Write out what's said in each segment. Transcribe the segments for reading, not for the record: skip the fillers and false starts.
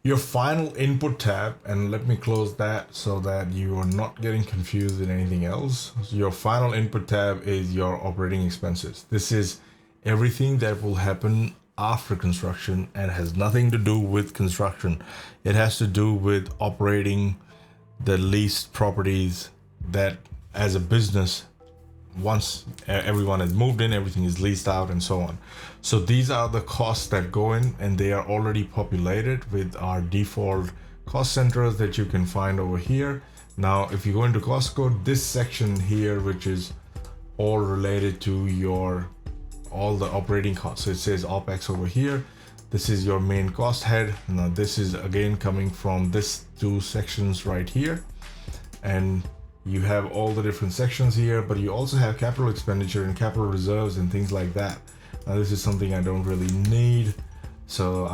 Your final input tab, and let me close that so that you are not getting confused in anything else. So your final input tab is your operating expenses. This is everything that will happen after construction and has nothing to do with construction. It has to do with operating the leased properties that as a business, once everyone has moved in, everything is leased out and so on. So these are the costs that go in, and they are already populated with our default cost centers that you can find over here. Now if you go into cost code, this section here, which is all related to your all the operating costs, so it says OPEX over here. This is your main cost head. Now this is again coming from this two sections right here, and you have all the different sections here, but you also have capital expenditure and capital reserves and things like that. Now this is something I don't really need, so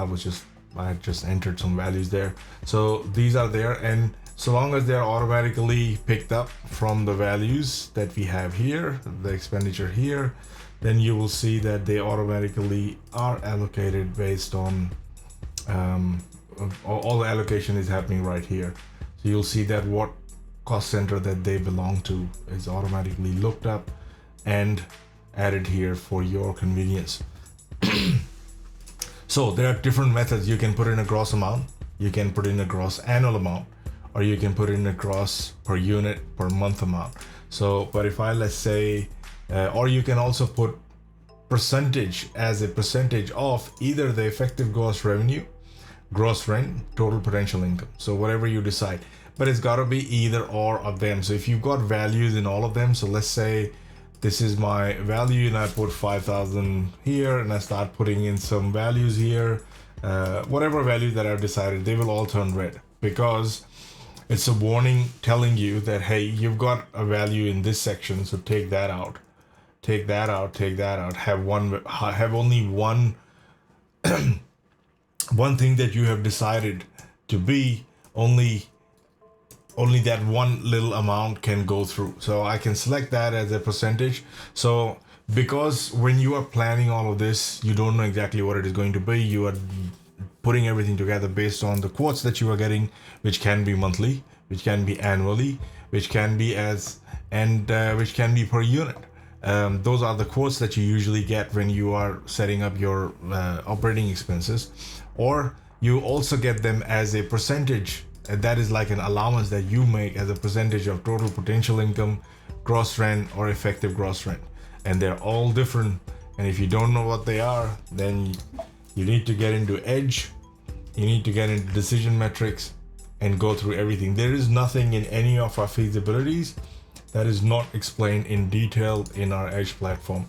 I just entered some values there. So these are there, and so long as they're automatically picked up from the values that we have here, the expenditure here, then you will see that they automatically are allocated based on all the allocation is happening right here. So you'll see that what cost center that they belong to is automatically looked up and added here for your convenience. So there are different methods. You can put in a gross amount, you can put in a gross annual amount, or you can put in a gross per unit per month amount. So but if I, let's say, or you can also put percentage as a percentage of either the effective gross revenue, gross rent, total potential income. So whatever you decide, but it's got to be either or of them. So if you've got values in all of them, so let's say this is my value and I put 5,000 here and I start putting in some values here, whatever value that I've decided, they will all turn red because it's a warning telling you that, hey, you've got a value in this section, so take that out, take that out, take that out. Have only one one thing that you have decided to be, only that one little amount can go through. So I can select that as a percentage. So because when you are planning all of this, you don't know exactly what it is going to be. You are putting everything together based on the quotes that you are getting, which can be monthly, which can be annually, which can be which can be per unit. Those are the quotes that you usually get when you are setting up your operating expenses, or you also get them as a percentage. That is like an allowance that you make as a percentage of total potential income, gross rent, or effective gross rent. And they're all different. And if you don't know what they are, then you need to get into Edge, you need to get into decision metrics and go through everything. There is nothing in any of our feasibilities that is not explained in detail in our Edge platform.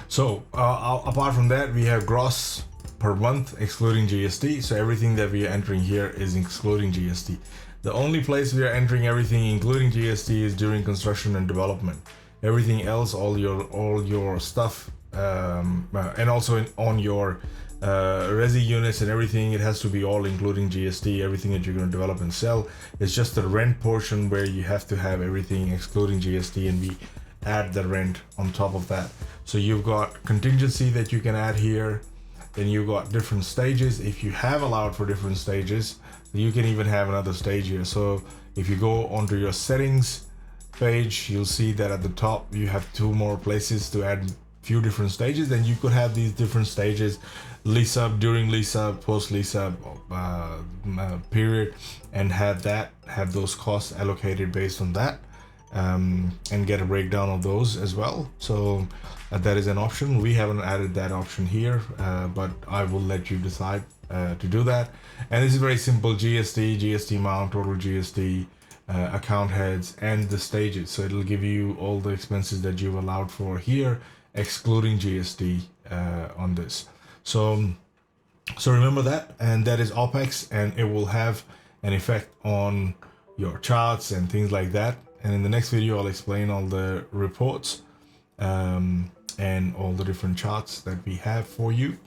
So apart from that, we have gross per month excluding GST. So everything that we are entering here is excluding GST. The only place we are entering everything including GST is during construction and development. Everything else, all your stuff, and also on your resi units and everything, it has to be all including GST. Everything that you're going to develop and sell. It's just the rent portion where you have to have everything excluding GST, and we add the rent on top of that. So you've got contingency that you can add here. Then you've got different stages. If you have allowed for different stages, you can even have another stage here. So if you go onto your settings page, you'll see that at the top you have two more places to add few different stages, and you could have these different stages: lease up, during lease up, post lease up period, and have those costs allocated based on that, and get a breakdown of those as well. So that is an option. We haven't added that option here, but I will let you decide to do that. And this is very simple: GST amount, total GST, account heads, and the stages. So it'll give you all the expenses that you've allowed for here, excluding GST on this. So remember that, and that is OPEX, and it will have an effect on your charts and things like that. And in the next video, I'll explain all the reports and all the different charts that we have for you.